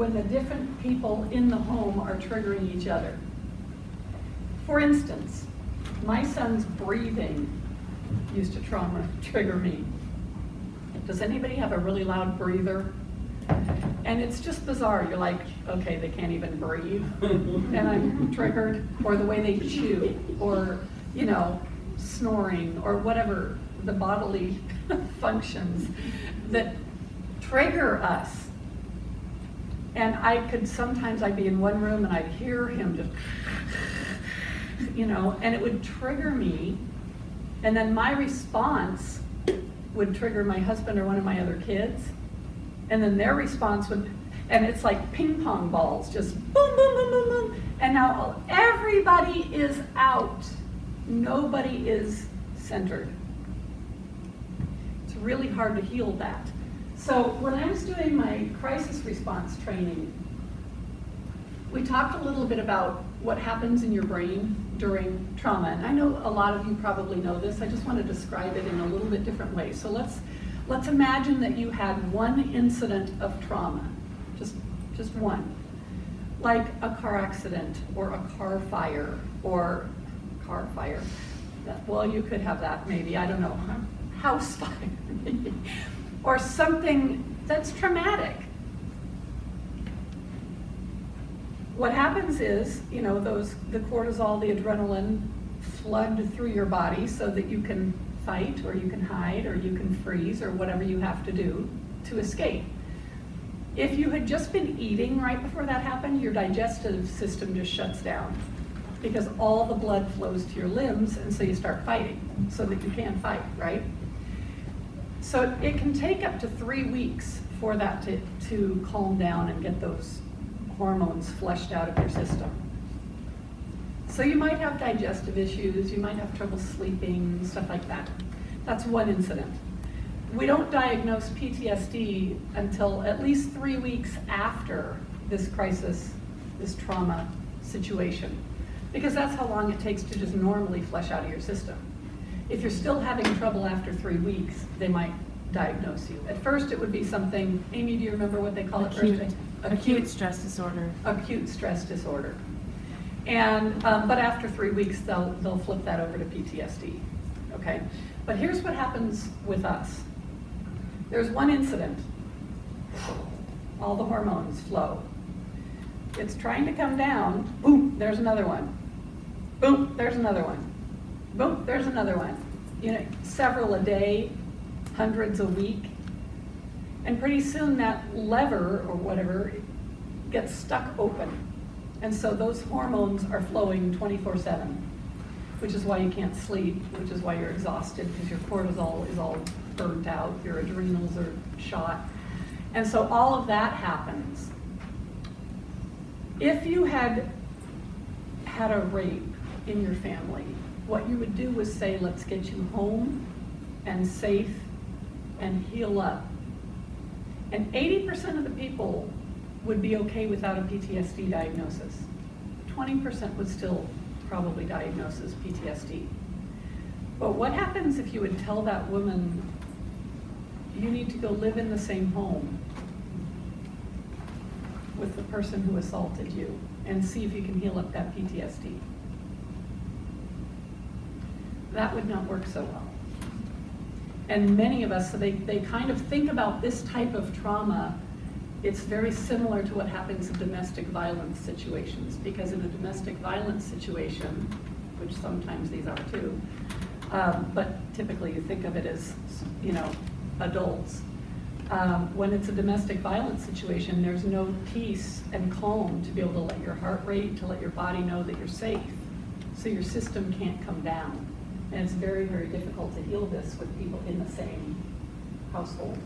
when the different people in the home are triggering each other. For instance, my son's breathing used to trigger me. Does anybody have a really loud breather? And it's just bizarre. You're like, okay, they can't even breathe, and I'm triggered. Or the way they chew, or, you know, snoring, or whatever the bodily functions that trigger us. And sometimes I'd be in one room and I'd hear him just, you know, and it would trigger me. And then my response would trigger my husband or one of my other kids. And then their response would, and it's like ping-pong balls, just boom, boom, boom, boom, boom. And now everybody is out. Nobody is centered. It's really hard to heal that. So when I was doing my crisis response training, we talked a little bit about what happens in your brain during trauma. And I know a lot of you probably know this. I just want to describe it in a little bit different way. So let's imagine that you had one incident of trauma, just one, like a car accident or a car fire. Well, you could have that maybe, I don't know, house fire, or something that's traumatic. What happens is, you know, the cortisol, the adrenaline flood through your body so that you can fight, or you can hide, or you can freeze, or whatever you have to do to escape. If you had just been eating right before that happened, your digestive system just shuts down because all the blood flows to your limbs, and so you start fighting so that you can fight, right? So it can take up to 3 weeks for that to calm down and get those hormones flushed out of your system. So you might have digestive issues, you might have trouble sleeping, stuff like that. That's one incident. We don't diagnose PTSD until at least 3 weeks after this crisis, this trauma situation, because that's how long it takes to just normally flush out of your system. If you're still having trouble after 3 weeks, they might diagnose you. At first it would be something, Amy, do you remember what they call it? Acute stress disorder. Acute stress disorder. And, but after 3 weeks, they'll flip that over to PTSD, okay? But here's what happens with us. There's one incident. All the hormones flow. It's trying to come down, boom, there's another one. Boom, there's another one. Boom, there's another one. You know, several a day, hundreds a week. And pretty soon that lever or whatever gets stuck open. And so those hormones are flowing 24/7, which is why you can't sleep, which is why you're exhausted, because your cortisol is all burnt out, your adrenals are shot. And so all of that happens. If you had had a rape in your family, what you would do was say, let's get you home and safe and heal up. And 80% of the people would be okay without a PTSD diagnosis. 20% would still probably diagnose as PTSD. But what happens if you would tell that woman, you need to go live in the same home with the person who assaulted you and see if you can heal up that PTSD? That would not work so well. And many of us, so they kind of think about this type of trauma. It's very similar to what happens in domestic violence situations, because in a domestic violence situation, which sometimes these are too, but typically you think of it as, you know, adults. When it's a domestic violence situation, there's no peace and calm to be able to let your heart rate, to let your body know that you're safe. So your system can't come down. And it's very, very difficult to heal this with people in the same household.